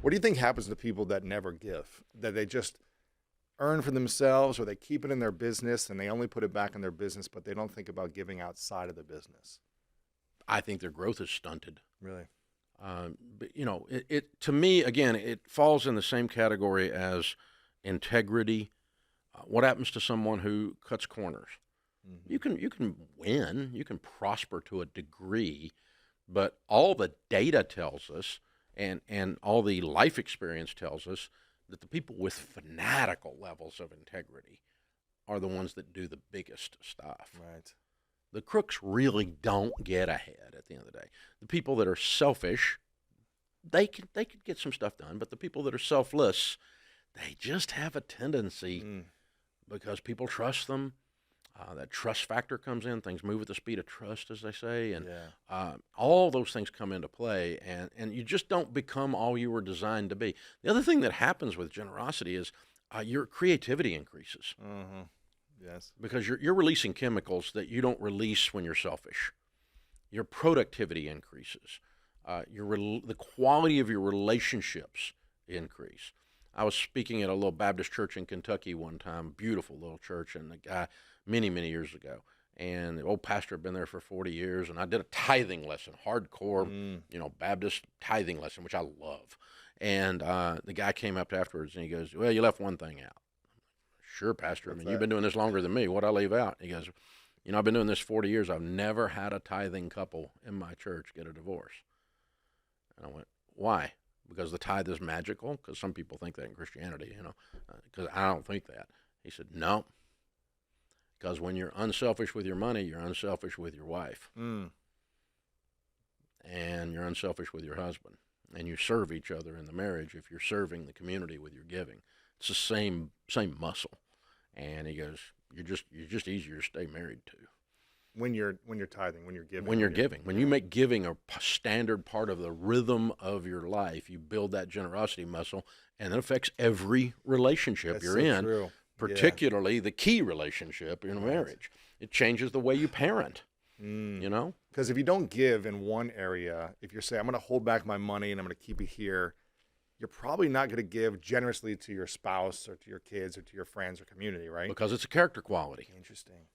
What do you think happens to people that never give? That they just earn for themselves, or they keep it in their business and they only put it back in their business, but they don't think about giving outside of the business? I think their growth is stunted. Really? But it to me, again, it falls in the same category as integrity. What happens to someone who cuts corners? Mm-hmm. You can win, you can prosper to a degree, but all the data tells us, and all the life experience tells us, that the people with fanatical levels of integrity are the ones that do the biggest stuff. Right. The crooks really don't get ahead at the end of the day. The people that are selfish, they could get some stuff done, but the people that are selfless, they just have a tendency, because people trust them. That trust factor comes in. Things move at the speed of trust, as they say, and all those things come into play, and you just don't become all you were designed to be. The other thing that happens with generosity is your creativity increases. Mm-hmm. Yes. Because you're releasing chemicals that you don't release when you're selfish. Your productivity increases. The quality of your relationships increase. I was speaking at a little Baptist church in Kentucky one time, beautiful little church, and the guy many years ago, and the old pastor had been there for 40 years, and I did a tithing lesson, hardcore, Baptist tithing lesson, which I love. And the guy came up afterwards and he goes, "Well, you left one thing out." "Sure, Pastor. You've been doing this longer than me. What'd I leave out?" He goes, "I've been doing this 40 years. I've never had a tithing couple in my church get a divorce." And I went, "Why?" "Because the tithe is magical?" Because some people think that in Christianity, because I don't think that. He said, "No. Because when you're unselfish with your money, you're unselfish with your wife. And you're unselfish with your husband. And you serve each other in the marriage if you're serving the community with your giving. It's the same muscle." And he goes, you're just easier to stay married to. When you're tithing, when you're giving. When you're giving. When you make giving a standard part of the rhythm of your life, you build that generosity muscle, and it affects every relationship you're in, true. particularly the key relationship in a marriage. It changes the way you parent, Because if you don't give in one area, if you're saying, "I'm going to hold back my money and I'm going to keep it here," you're probably not going to give generously to your spouse or to your kids or to your friends or community, right? Because it's a character quality. Interesting.